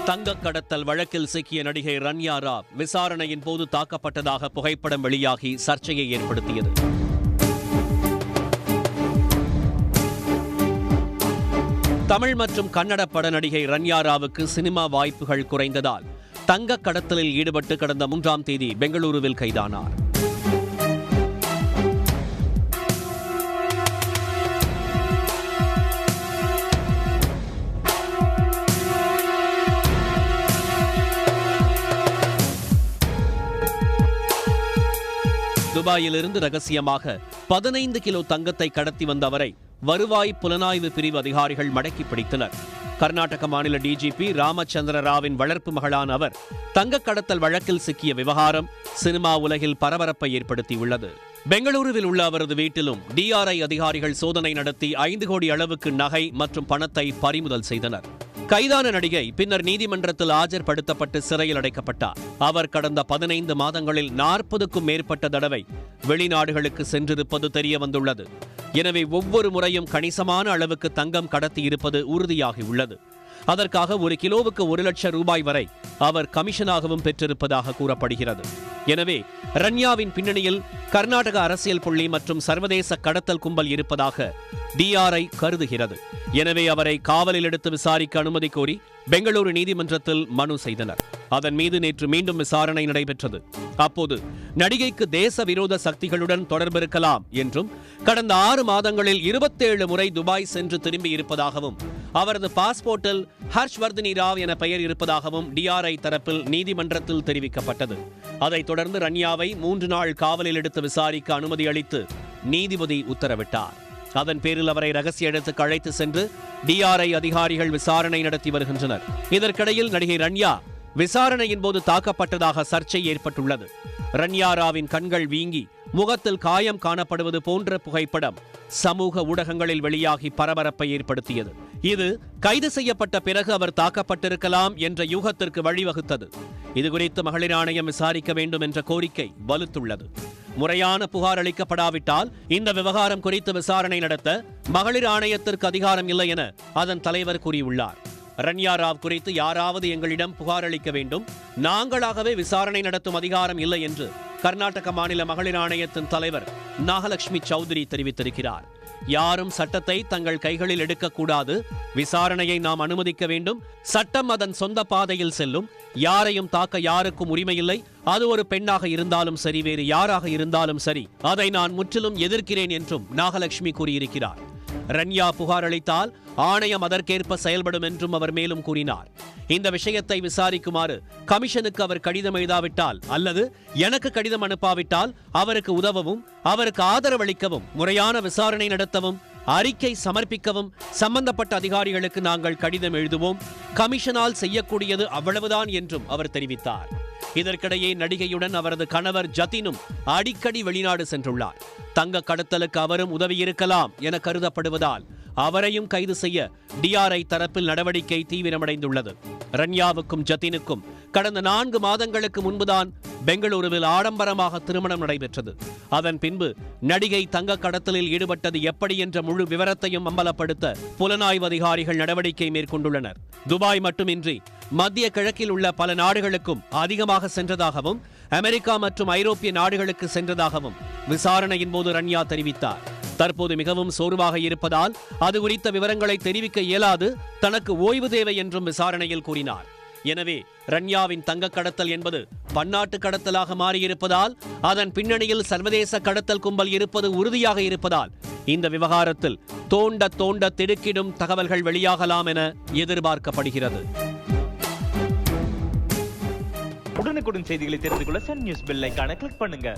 தங்க கடத்தல் வழக்கில் சிக்கிய நடிகை ரன்யா ராவ் விசாரணையின் போது தாக்கப்பட்டதாக புகைப்படம் வெளியாகி சர்ச்சையை ஏற்படுத்தியது. தமிழ் மற்றும் கன்னட பட நடிகை ரன்யா ராவுக்கு சினிமா வாய்ப்புகள் குறைந்ததால் தங்க கடத்தலில் ஈடுபட்டு கடந்த 3ஆம் தேதி பெங்களூருவில் கைதானார். துபாயிலிருந்து ரகசியமாக 15 கிலோ தங்கத்தை கடத்தி வந்த அவரை வருவாய் புலனாய்வு பிரிவு அதிகாரிகள் மடக்கி பிடித்தனர். கர்நாடக மாநில டிஜிபி ராமச்சந்திர ராவின் வளர்ப்பு மகளான அவர் தங்க கடத்தல் வழக்கில் சிக்கிய விவகாரம் சினிமா உலகில் பரபரப்பை ஏற்படுத்தியுள்ளது. பெங்களூருவில் உள்ள அவரது வீட்டிலும் டிஆர்ஐ அதிகாரிகள் சோதனை நடத்தி 5 கோடி அளவுக்கு நகை மற்றும் பணத்தை பறிமுதல் செய்தனர். கைதான நடிகை பின்னர் நீதிமன்றத்தில் ஆஜர்படுத்தப்பட்டு சிறையில் அடைக்கப்பட்டார். அவர் கடந்த 15 மாதங்களில் 40க்கும் மேற்பட்ட தடவை வெளிநாடுகளுக்கு சென்றிருப்பது தெரிய வந்துள்ளது. எனவே ஒவ்வொரு முறையும் கணிசமான அளவுக்கு தங்கம் கடத்தி இருப்பது உறுதியாகியுள்ளது. அதற்காக 1 கிலோவுக்கு 1 லட்சம் ரூபாய் வரை அவர் கமிஷனாகவும் பெற்றிருப்பதாக கூறப்படுகிறது. எனவே ரன்யாவின் பின்னணியில் கர்நாடக அரசியல் புள்ளி மற்றும் சர்வதேச கடத்தல் கும்பல் இருப்பதாக டிஆர்ஐ கருதுகிறது. எனவே அவரை காவலில் எடுத்து விசாரிக்க அனுமதி கோரி பெங்களூரு நீதிமன்றத்தில் மனு செய்தனர். அதன் மீது நேற்று மீண்டும் விசாரணை நடைபெற்றது. அப்போது நடிகைக்கு தேச விரோத சக்திகளுடன் தொடர்பிருக்கலாம் என்றும் கடந்த 6 மாதங்களில் 27 முறை துபாய் சென்று திரும்பி இருப்பதாகவும் அவரது பாஸ்போர்ட்டில் ஹர்ஷ்வர்தனி ராவ் என பெயர் இருப்பதாகவும் டிஆர்ஐ தரப்பில் நீதிமன்றத்தில் தெரிவிக்கப்பட்டது. அதைத் தொடர்ந்து ரன்யாவை 3 நாள் காவலில் எடுத்து விசாரிக்க அனுமதி அளித்து நீதிபதி உத்தரவிட்டார். அதன் பேரில் அவரை ரகசிய இடத்துக்கு அழைத்து சென்று டிஆர்ஐ அதிகாரிகள் விசாரணை நடத்தி வருகின்றனர். இதற்கிடையில் நடிகை ரன்யா விசாரணையின் போது தாக்கப்பட்டதாக சர்ச்சை ஏற்பட்டுள்ளது. ரன்யா ராவின் கண்கள் வீங்கி முகத்தில் காயம் காணப்படுவது போன்ற புகைப்படம் சமூக ஊடகங்களில் வெளியாகி பரபரப்பை ஏற்படுத்தியது. இது கைது செய்யப்பட்ட பிறகு அவர் தாக்கப்பட்டிருக்கலாம் என்ற யூகத்திற்கு வழிவகுத்தது. இதுகுறித்து மகளிர் ஆணையம் விசாரிக்க வேண்டும் என்ற கோரிக்கை வலுத்துள்ளது. முறையான புகார் அளிக்கப்படாவிட்டால் இந்த விவகாரம் குறித்து விசாரணை நடத்த மகளிர் ஆணையத்திற்கு அதிகாரம் இல்லை என அதன் தலைவர் கூறியுள்ளார். ரன்யா ராவ் குறித்து யாராவது எங்களிடம் புகார் அளிக்க வேண்டும், நாங்களாகவே விசாரணை நடத்தும் அதிகாரம் இல்லை என்று கர்நாடக மாநில மகளிர் ஆணையத்தின் தலைவர் நாகலட்சுமி சௌத்ரி தெரிவித்திருக்கிறார். யாரும் சட்டத்தை தங்கள் கைகளில் எடுக்கக்கூடாது, விசாரணையை நாம் அனுமதிக்க வேண்டும், சட்டம் அதன் சொந்த பாதையில் செல்லும், யாரையும் தாக்க யாருக்கும் உரிமையில்லை, அது ஒரு பெண்ணாக இருந்தாலும் சரி வேறு யாராக இருந்தாலும் சரி, அதை நான் முற்றிலும் எதிர்க்கிறேன் என்றும் நாகலட்சுமி கூறியிருக்கிறார். ரன்யா புகார் அளித்தால் ஆணையம் அதற்கேற்ப செயல்படும் என்றும் அவர் மேலும் கூறினார். இந்த விஷயத்தை விசாரிக்குமாறு கமிஷனுக்கு அவர் கடிதம் எழுதாவிட்டால் அல்லது எனக்கு கடிதம் அனுப்பாவிட்டால் அவருக்கு உதவவும் அவருக்கு ஆதரவளிக்கவும் முறையான விசாரணை நடத்தவும் அறிக்கை சமர்ப்பிக்கவும் சம்பந்தப்பட்ட அதிகாரிகளுக்கு நாங்கள் கடிதம் எழுதுவோம். கமிஷனால் செய்யக்கூடியது அவ்வளவுதான் என்றும் அவர் தெரிவித்தார். இதற்கிடையே நடிகையுடன் அவரது கணவர் ஜதினும் அடிக்கடி வெளிநாடு சென்றுள்ளார். தங்க கடத்தலுக்கு அவரும் உதவியிருக்கலாம் என கருதப்படுவதால் அவரையும் கைது செய்ய டிஆர்ஐ தரப்பில் நடவடிக்கை தீவிரமடைந்துள்ளது. ரன்யாவுக்கும் ஜதினுக்கும் கடந்த 4 மாதங்களுக்கு முன்புதான் பெங்களூருவில் ஆடம்பரமாக திருமணம் நடைபெற்றது. அதன் பின்பு நடிகை தங்க கடத்தலில் ஈடுபட்டது எப்படி என்ற முழு விவரத்தையும் அம்பலப்படுத்த புலனாய்வு அதிகாரிகள் நடவடிக்கை மேற்கொண்டுள்ளனர். துபாய் மட்டுமின்றி மத்திய கிழக்கில் உள்ள பல நாடுகளுக்கும் அதிகமாக சென்றதாகவும் அமெரிக்கா மற்றும் ஐரோப்பிய நாடுகளுக்கு சென்றதாகவும் விசாரணையின் போது ரன்யா தெரிவித்தார். தற்போது மிகவும் சோர்வாக இருப்பதால் அது குறித்த விவரங்களை தெரிவிக்க இயலாது, தனக்கு ஓய்வு தேவை என்றும் விசாரணையில் கூறினார். எனவே ரன்யாவின் தங்க கடத்தல் என்பது பன்னாட்டு கடத்தலாக மாறியிருப்பதால் அதன் பின்னணியில் சர்வதேச கடத்தல் கும்பல் இருப்பது உறுதியாக இருப்பதால் இந்த விவகாரத்தில் தோண்ட தோண்ட திடுக்கிடும் தகவல்கள் வெளியாகலாம் என எதிர்பார்க்கப்படுகிறது. உடனுக்குடன் செய்திகளை தெரிந்து கொள்ள சன் நியூஸ் பெல் ஐகானை கிளிக் பண்ணுங்க.